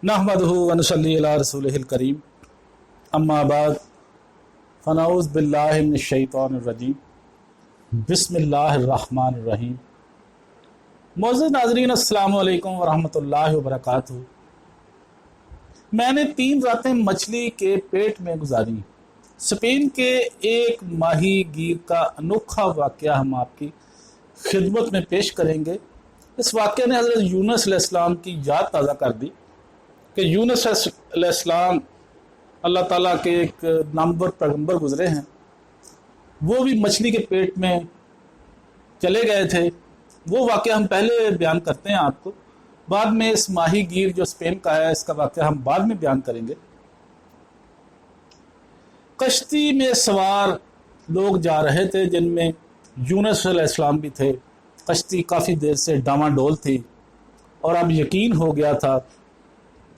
नहमदुहु व नसल्ली अला रसूलिहिल करीम अम्मा बाद फ़नऊज़ु बिल्लाहि मिनश शैतानिर रजीम बिस्मिल्लाहिर रहमानिर रहीम। मौजूद नाज़रीन अस्सलामु अलैकुम व रहमतुल्लाहि व बरकातुहू। मैंने 3 रातें मछली के पेट में गुजारी। स्पेन के एक माही गीर का अनोखा वाक़या हम आपकी खिदमत में पेश करेंगे। इस वाक़े ने हज़रत यूनुस अलैहिस्सलाम की याद ताज़ा कर दी कि यूनुस अलैहिस्सलाम अल्लाह ताला के एक नामवर पैगंबर गुज़रे हैं। वो भी मछली के पेट में चले गए थे। वो वाक़या हम पहले बयान करते हैं आपको, बाद में इस माही गीर जो स्पेन का है इसका वाक़या हम बाद में बयान करेंगे। कश्ती में सवार लोग जा रहे थे जिनमें यूनुस अलैहिस्सलाम भी थे। कश्ती काफ़ी देर से डामाडोल थी और अब यकीन हो गया था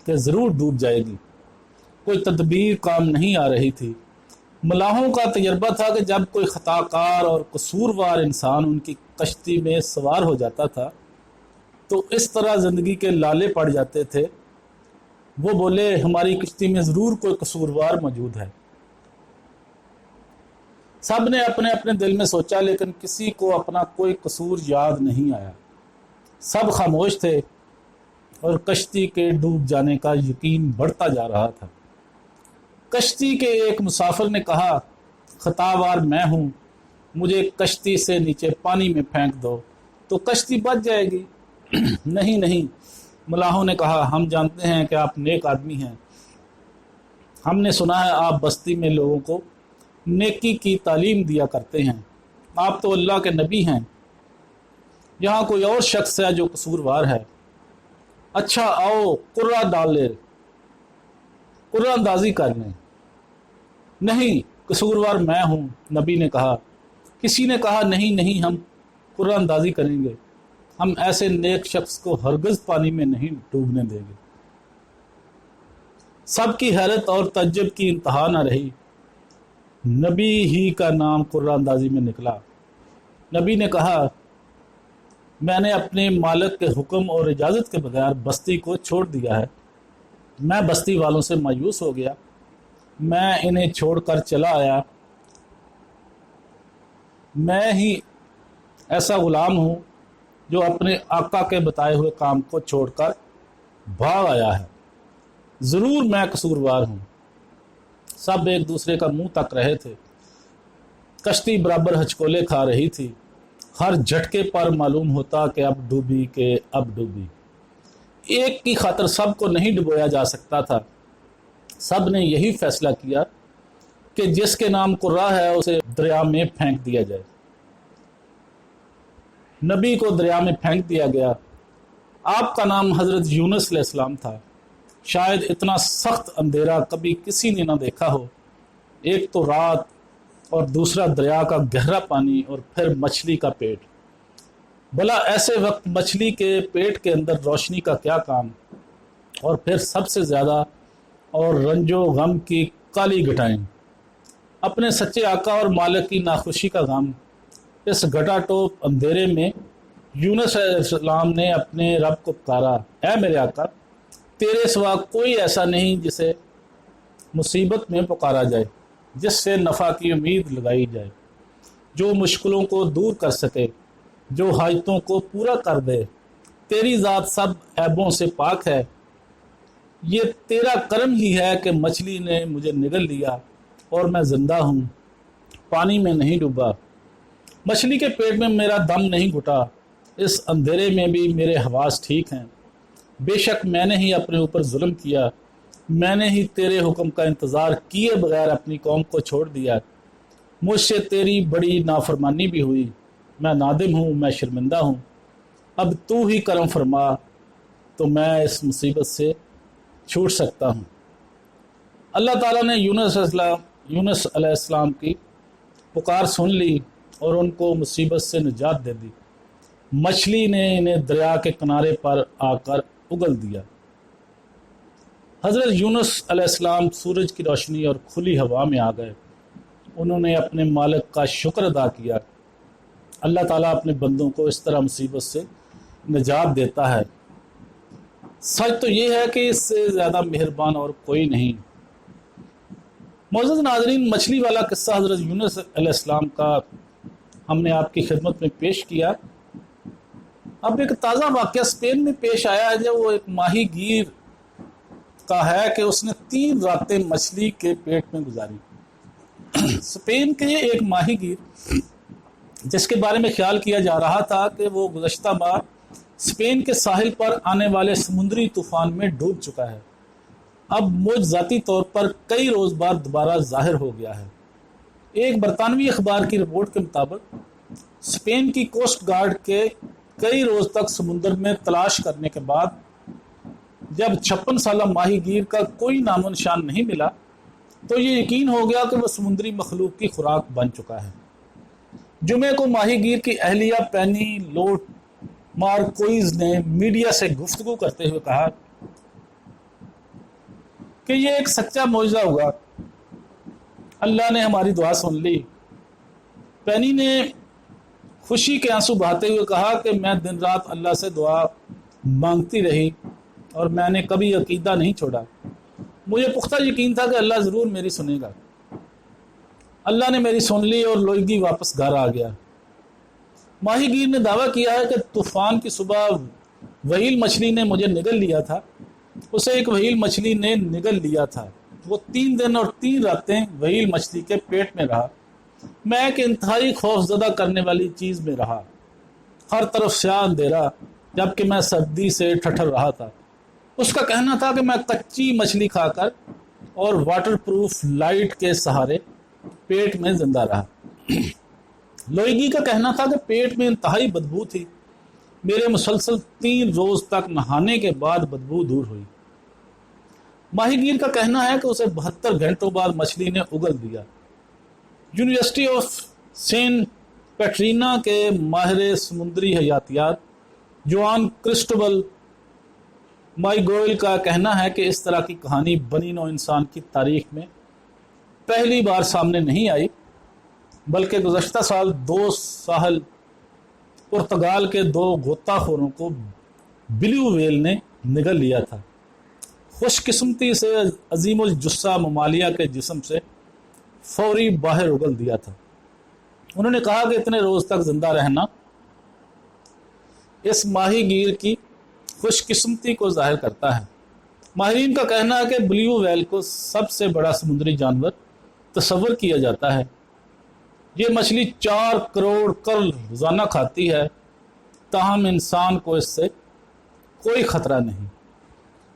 कि ज़रूर डूब जाएगी। कोई तदबीर काम नहीं आ रही थी। मलाहों का तजर्बा था कि जब कोई ख़ताकार और कसूरवार इंसान उनकी कश्ती में सवार हो जाता था तो इस तरह ज़िंदगी के लाले पड़ जाते थे। वो बोले हमारी कश्ती में ज़रूर कोई कसूरवार मौजूद है। सब ने अपने अपने दिल में सोचा, लेकिन किसी को अपना कोई कसूर याद नहीं आया। सब खामोश थे और कश्ती के डूब जाने का यकीन बढ़ता जा रहा था। कश्ती के एक मुसाफिर ने कहा, खतावार मैं हूँ, मुझे कश्ती से नीचे पानी में फेंक दो तो कश्ती बच जाएगी। नहीं नहीं, मलाहों ने कहा, हम जानते हैं कि आप नेक आदमी हैं। हमने सुना है आप बस्ती में लोगों को नेकी की तालीम दिया करते हैं। आप तो अल्लाह के नबी हैं। यहाँ कोई और शख्स है जो कसूरवार है। अच्छा आओ कुर्रा डाल ले, कुर्रा अंदाजी कर लें। नहीं, कसूरवार मैं हूँ, नबी ने कहा। किसी ने कहा, नहीं नहीं, हम कुर्रा अंदाजी करेंगे। हम ऐसे नेक शख्स को हरगिज़ पानी में नहीं डूबने देंगे। सबकी हैरत और तज्जुब की इंतहा न रही। नबी ही का नाम कुर्रा अंदाजी में निकला। नबी ने कहा, मैंने अपने मालिक के हुक्म और इजाज़त के बगैर बस्ती को छोड़ दिया है। मैं बस्ती वालों से मायूस हो गया। मैं इन्हें छोड़कर चला आया। मैं ही ऐसा गुलाम हूँ जो अपने आका के बताए हुए काम को छोड़कर भाग आया है। ज़रूर मैं कसूरवार हूँ। सब एक दूसरे का मुंह तक रहे थे। कश्ती बराबर हचकोले खा रही थी। हर झटके पर मालूम होता कि अब डूबी के अब डूबी। एक की खातर सब को नहीं डुबोया जा सकता था। सब ने यही फैसला किया कि जिसके नाम कुर्रा है उसे दरिया में फेंक दिया जाए। नबी को दरिया में फेंक दिया गया। आपका नाम हज़रत यूनुस अलैहिस्सलाम था। शायद इतना सख्त अंधेरा कभी किसी ने ना देखा हो। एक तो रात और दूसरा दरिया का गहरा पानी और फिर मछली का पेट। भला ऐसे वक्त मछली के पेट के अंदर रोशनी का क्या काम। और फिर सबसे ज़्यादा और रंजो गम की काली घटाएं। अपने सच्चे आका और मालिक की नाखुशी का गम। इस घटाटोप अंधेरे में यूनुस अलैहिस्सलाम ने अपने रब को पुकारा, ऐ मेरे आका, तेरे सिवा कोई ऐसा नहीं जिसे मुसीबत में पुकारा जाए, जिससे नफ़ा की उम्मीद लगाई जाए, जो मुश्किलों को दूर कर सके, जो हाजतों को पूरा कर दे। तेरी ज़ात सब ऐबों से पाक है। ये तेरा करम ही है कि मछली ने मुझे निगल लिया और मैं ज़िंदा हूँ, पानी में नहीं डूबा। मछली के पेट में मेरा दम नहीं घुटा। इस अंधेरे में भी मेरे हवास ठीक हैं। बेशक मैंने ही अपने ऊपर जुल्म किया। मैंने ही तेरे हुक्म का इंतज़ार किए बगैर अपनी कौम को छोड़ दिया। मुझसे तेरी बड़ी नाफरमानी भी हुई। मैं नादिम हूँ, मैं शर्मिंदा हूँ। अब तू ही करम फरमा तो मैं इस मुसीबत से छूट सकता हूँ। अल्लाह ताला ने यूनुस अलैहिस्सलाम की पुकार सुन ली और उनको मुसीबत से निजात दे दी। मछली ने इन्हें दरिया के किनारे पर आकर उगल दिया। हज़रत यूनुस अलैहिस्सलाम सूरज की रोशनी और खुली हवा में आ गए। उन्होंने अपने मालिक का शुक्र अदा किया। अल्लाह ताला अपने बंदों को इस तरह मुसीबत से निजात देता है। سچ تو یہ ہے کہ اس سے زیادہ مہربان اور کوئی نہیں۔ معزز ناظرین، مچھلی والا قصہ حضرت یونس علیہ السلام کا ہم نے آپ کی خدمت میں پیش کیا۔ اب ایک تازہ واقعہ اسپین میں پیش آیا ہے، جو وہ ایک ماہی گیر کا ہے کہ اس نے 3 راتیں مچھلی کے پیٹ میں گزاری۔ اسپین کے ایک ماہی گیر جس کے بارے میں خیال کیا جا رہا تھا کہ وہ گزشتہ بار اسپین کے ساحل پر آنے والے سمندری طوفان میں ڈوب چکا ہے، اب معجزاتی طور پر کئی روز بعد دوبارہ ظاہر ہو گیا ہے۔ ایک برطانوی اخبار کی رپورٹ کے مطابق اسپین کی کوسٹ گارڈ کے کئی روز تک سمندر میں تلاش کرنے کے بعد جب 56 سالہ ماہی گیر کا کوئی نام و نشان نہیں ملا تو یہ یقین ہو گیا کہ وہ سمندری مخلوق کی خوراک بن چکا ہے۔ جمعے کو ماہی گیر کی اہلیہ پینی لوٹ مارکوئز نے میڈیا سے گفتگو کرتے ہوئے کہا کہ یہ ایک سچا معجزہ ہوا، اللہ نے ہماری دعا سن لی۔ پینی نے خوشی کے آنسو بہاتے ہوئے کہا کہ میں دن رات اللہ سے دعا مانگتی رہی اور میں نے کبھی عقیدہ نہیں چھوڑا۔ مجھے پختہ یقین تھا کہ اللہ ضرور میری سنے گا۔ اللہ نے میری سن لی اور لوئگی واپس گھر آ گیا۔ ماہی گیر نے دعویٰ کیا ہے کہ طوفان کی صبح وہیل مچھلی نے مجھے نگل لیا تھا، اسے ایک وہیل مچھلی نے نگل لیا تھا۔ وہ 3 دن اور 3 راتیں وہیل مچھلی کے پیٹ میں رہا۔ میں ایک انتہائی خوف زدہ کرنے والی چیز میں رہا، ہر طرف سیاہ اندھیرا، جبکہ میں سردی سے ٹھٹر رہا تھا۔ اس کا کہنا تھا کہ میں کچی مچھلی کھا کر اور واٹر پروف لائٹ کے سہارے پیٹ میں زندہ رہا۔ لوئگی کا کہنا تھا کہ پیٹ میں انتہائی بدبو تھی، میرے مسلسل 3 روز تک نہانے کے بعد بدبو دور ہوئی۔ ماہی گیر کا کہنا ہے کہ اسے 72 گھنٹوں بعد مچھلی نے اگل دیا۔ یونیورسٹی آف سین پیٹرینا کے ماہر سمندری حیاتیات جوان کرسٹوبل مائیگوئل کا کہنا ہے کہ اس طرح کی کہانی بنی نوع انسان کی تاریخ میں پہلی بار سامنے نہیں آئی، بلکہ گزشتہ سال 2 ساحل پرتگال کے 2 غوطہ خوروں کو بلیو ویل نے نگل لیا تھا۔ خوش قسمتی سے عظیم الجثہ ممالیہ کے جسم سے فوری باہر اگل دیا تھا۔ انہوں نے کہا کہ اتنے روز تک زندہ رہنا اس ماہی گیر کی خوش قسمتی کو ظاہر کرتا ہے۔ ماہرین کا کہنا ہے کہ بلیو ویل کو سب سے بڑا سمندری جانور تصور کیا جاتا ہے۔ یہ مچھلی 4 کروڑ کرل روزانہ کھاتی ہے، تاہم انسان کو اس سے کوئی خطرہ نہیں۔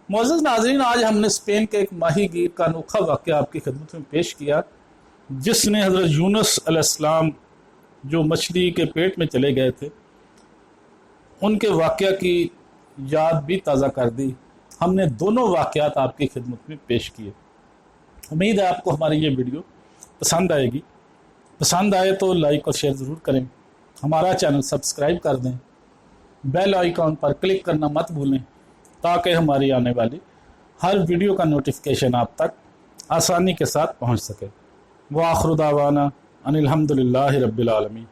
معزز ناظرین، آج ہم نے اسپین کے ایک ماہی گیر کا انوکھا واقعہ آپ کی خدمت میں پیش کیا، جس نے حضرت یونس علیہ السلام جو مچھلی کے پیٹ میں چلے گئے تھے ان کے واقعہ کی یاد بھی تازہ کر دی۔ ہم نے دونوں واقعات آپ کی خدمت میں پیش کیے۔ امید ہے آپ کو ہماری یہ ویڈیو پسند آئے گی۔ پسند آئے تو لائک اور شیئر ضرور کریں، ہمارا چینل سبسکرائب کر دیں، بیل آئیکن پر کلک کرنا مت بھولیں تاکہ ہماری آنے والی ہر ویڈیو کا نوٹیفیکیشن آپ تک آسانی کے ساتھ پہنچ سکے۔ وآخر دعوانا ان الحمد للہ رب العالمین۔